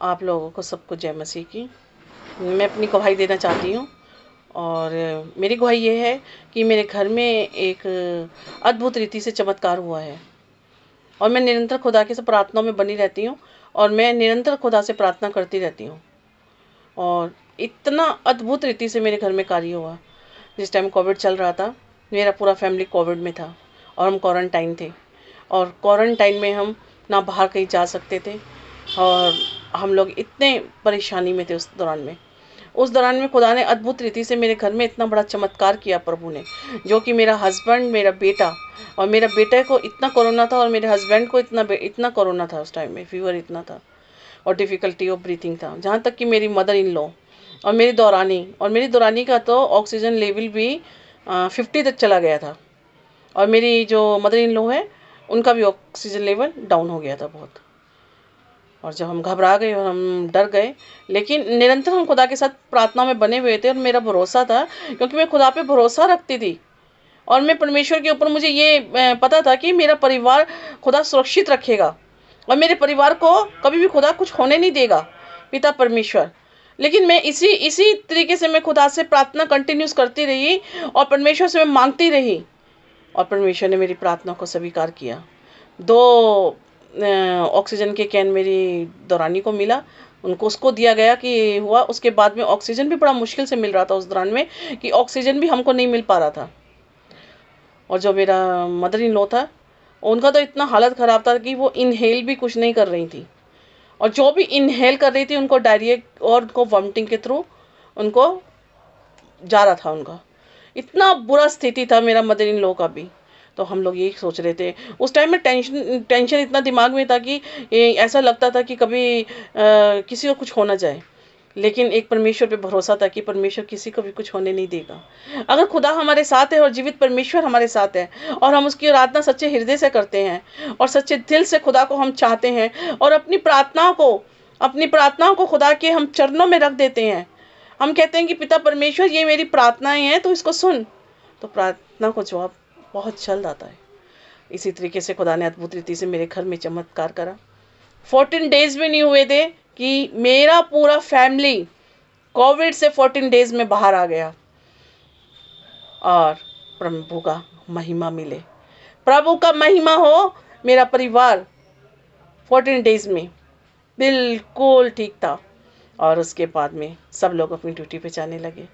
आप लोगों को सबको जय मसीह की। मैं अपनी गवाही देना चाहती हूँ और मेरी गवाही ये है कि मेरे घर में एक अद्भुत रीति से चमत्कार हुआ है और मैं निरंतर खुदा के से प्रार्थनाओं में बनी रहती हूँ और मैं निरंतर खुदा से प्रार्थना करती रहती हूँ और इतना अद्भुत रीति से मेरे घर में कार्य हुआ। जिस टाइम कोविड चल रहा था, मेरा पूरा फैमिली कोविड में था और हम क्वारंटाइन थे और क्वारंटाइन में हम ना बाहर कहीं जा सकते थे और हम लोग इतने परेशानी में थे उस दौरान में खुदा ने अद्भुत रीति से मेरे घर में इतना बड़ा चमत्कार किया प्रभु ने, जो कि मेरा हस्बैंड, मेरा बेटा और मेरे बेटे को इतना कोरोना था और मेरे हस्बैंड को इतना कोरोना था। उस टाइम में फीवर इतना था और डिफ़िकल्टी ऑफ ब्रीथिंग था, जहाँ तक कि मेरी मदर इन लॉ और मेरी दौरानी का तो ऑक्सीजन लेवल भी 50 तक चला गया था और मेरी जो मदर इन लॉ है उनका भी ऑक्सीजन लेवल डाउन हो गया था बहुत। और जब हम घबरा गए और हम डर गए, लेकिन निरंतर हम खुदा के साथ प्रार्थना में बने हुए थे और मेरा भरोसा था, क्योंकि मैं खुदा पे भरोसा रखती थी और मैं परमेश्वर के ऊपर, मुझे ये पता था कि मेरा परिवार खुदा सुरक्षित रखेगा और मेरे परिवार को कभी भी खुदा कुछ होने नहीं देगा, पिता परमेश्वर। लेकिन मैं इसी तरीके से मैं खुदा से प्रार्थना कंटिन्यूस करती रही और परमेश्वर से मैं मांगती रही और परमेश्वर ने मेरी प्रार्थना को स्वीकार किया। 2 ऑक्सीजन के कैन मेरी दौरानी को मिला, उसको दिया गया कि हुआ। उसके बाद में ऑक्सीजन भी बड़ा मुश्किल से मिल रहा था उस दौरान में, कि ऑक्सीजन भी हमको नहीं मिल पा रहा था। और जो मेरा मदर इन लॉ था, उनका तो इतना हालत ख़राब था कि वो इनहेल भी कुछ नहीं कर रही थी और जो भी इनहेल कर रही थी उनको डायरिया और उनको वॉमिटिंग के थ्रू उनको जा रहा था। उनका इतना बुरा स्थिति था मेरा मदर इन लॉ का भी। तो हम लोग यही सोच रहे थे उस टाइम में, टेंशन इतना दिमाग में था कि ऐसा लगता था कि कभी किसी को कुछ हो ना जाए। लेकिन एक परमेश्वर पे भरोसा था कि परमेश्वर किसी को भी कुछ होने नहीं देगा। अगर खुदा हमारे साथ है और जीवित परमेश्वर हमारे साथ है और हम उसकी आराधना सच्चे हृदय से करते हैं और सच्चे दिल से खुदा को हम चाहते हैं और अपनी प्रार्थनाओं को खुदा के हम चरणों में रख देते हैं, हम कहते हैं कि पिता परमेश्वर, ये मेरी प्रार्थनाएं हैं, तो इसको सुन, तो प्रार्थना को जवाब बहुत जल्द आता है। इसी तरीके से खुदा ने अद्भुत रीति से मेरे घर में चमत्कार करा। 14 डेज भी नहीं हुए थे कि मेरा पूरा फैमिली कोविड से 14 डेज में बाहर आ गया और प्रभु का महिमा मिले, प्रभु का महिमा हो। मेरा परिवार 14 डेज में बिल्कुल ठीक था और उसके बाद में सब लोग अपनी ड्यूटी पे जाने लगे।